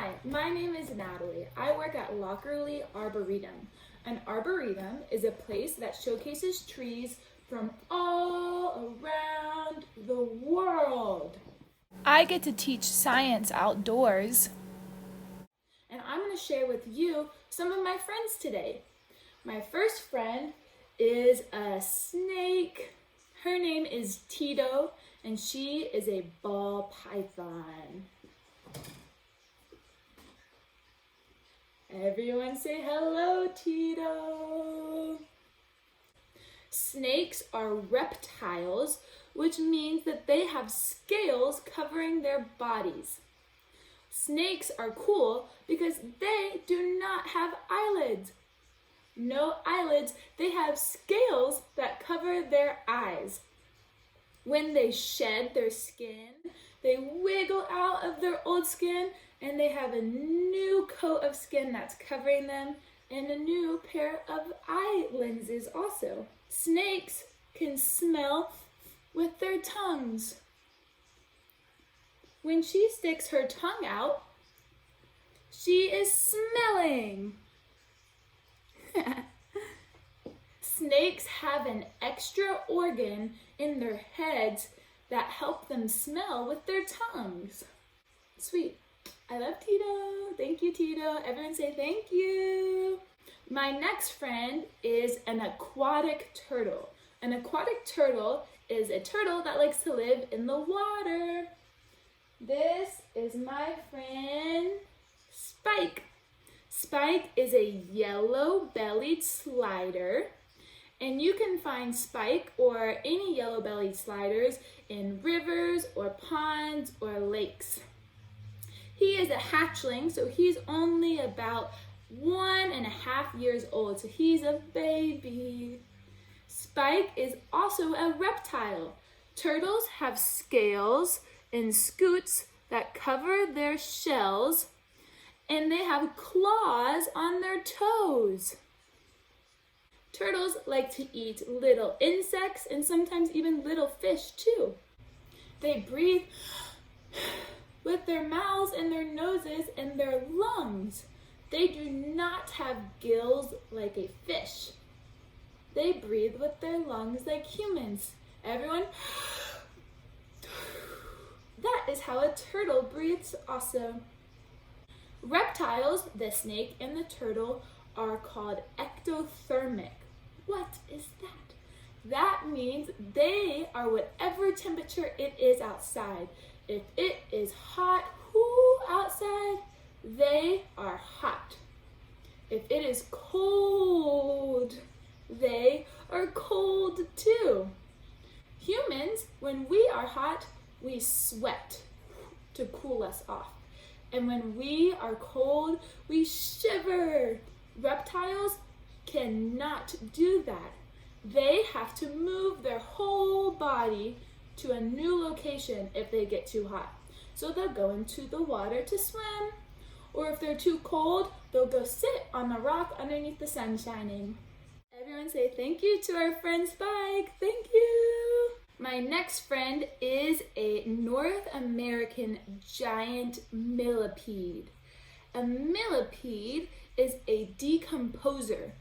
Hi, my name is Natalie. I work at Lockerly Arboretum. An arboretum is a place that showcases trees from all around the world. I get to teach science outdoors. And I'm going to share with you some of my friends today. My first friend is a snake. Her name is Tito, and she is a ball python. Everyone say hello, Tito. Snakes are reptiles, which means that they have scales covering their bodies. Snakes are cool because they do not have eyelids. No eyelids, they have scales that cover their eyes. When they shed their skin, they wiggle out of their old skin and they have a new coat of skin that's covering them and a new pair of eye lenses also. Snakes can smell with their tongues. When she sticks her tongue out, she is smelling. Snakes have an extra organ in their heads that help them smell with their tongues. Sweet. I love Tito. Thank you, Tito. Everyone say thank you. My next friend is an aquatic turtle. An aquatic turtle is a turtle that likes to live in the water. This is my friend Spike. Spike is a yellow-bellied slider, and you can find Spike or any yellow-bellied sliders in rivers or ponds or lakes. He is a hatchling, so he's only about 1.5 years old, so he's a baby. Spike is also a reptile. Turtles have scales and scutes that cover their shells, and they have claws on their toes. Turtles like to eat little insects and sometimes even little fish too. They breathe with their mouths and their noses and their lungs. They do not have gills like a fish. They breathe with their lungs like humans. Everyone, that is how a turtle breathes also. Reptiles, the snake and the turtle, are called ectothermic. What is that? That means they are whatever temperature it is outside. If it is hot outside, they are hot. If it is cold, they are cold too. Humans, when we are hot, we sweat to cool us off. And when we are cold, we shiver. Reptiles cannot do that. They have to move their whole body to a new location if they get too hot. So they'll go into the water to swim. Or if they're too cold, they'll go sit on a rock underneath the sun shining. Everyone say thank you to our friend Spike. Thank you. My next friend is a North American giant millipede. A millipede is a decomposer,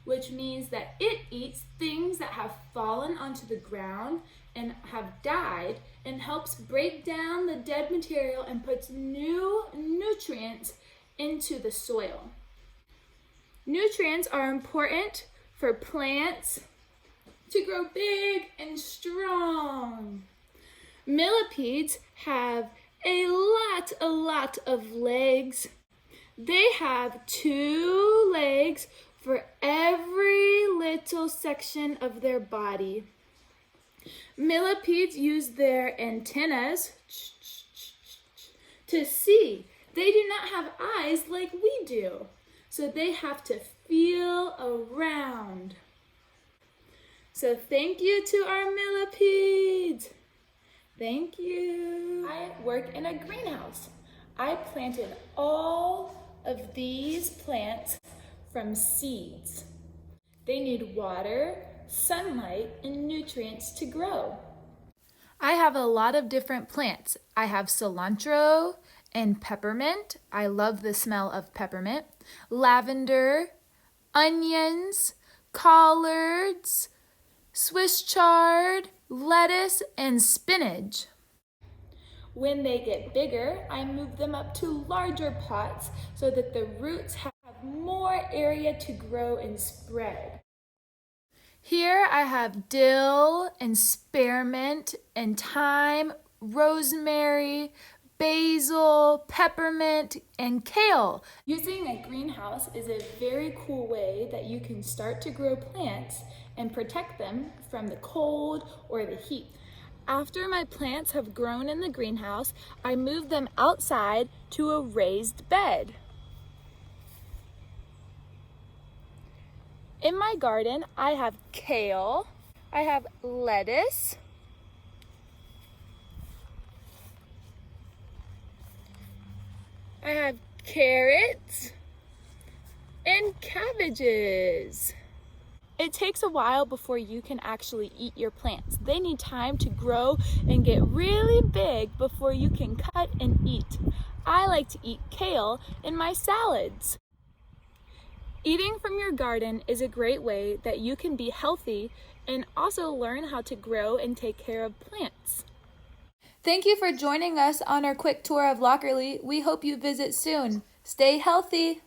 which means that it eats things that have fallen onto the ground and have died and helps break down the dead material and puts new nutrients into the soil. Nutrients are important for plants to grow big and strong. Millipedes have a lot of legs. They have 2 legs for every little section of their body. Millipedes use their antennas to see. They do not have eyes like we do, so they have to feel around. So thank you to our millipedes. Thank you. I work in a greenhouse. I planted all of these plants from seeds. They need water, sunlight, and nutrients to grow. I have a lot of different plants. I have cilantro and peppermint. I love the smell of peppermint. Lavender, onions, collards, Swiss chard, lettuce, and spinach. When they get bigger, I move them up to larger pots so that the roots have more area to grow and spread. Here I have dill and spearmint and thyme, rosemary, basil, peppermint, and kale. Using a greenhouse is a very cool way that you can start to grow plants and protect them from the cold or the heat. After my plants have grown in the greenhouse, I move them outside to a raised bed. In my garden, I have kale, I have lettuce, I have carrots, and cabbages. It takes a while before you can actually eat your plants. They need time to grow and get really big before you can cut and eat. I like to eat kale in my salads. Eating from your garden is a great way that you can be healthy and also learn how to grow and take care of plants. Thank you for joining us on our quick tour of Lockerly. We hope you visit soon. Stay healthy.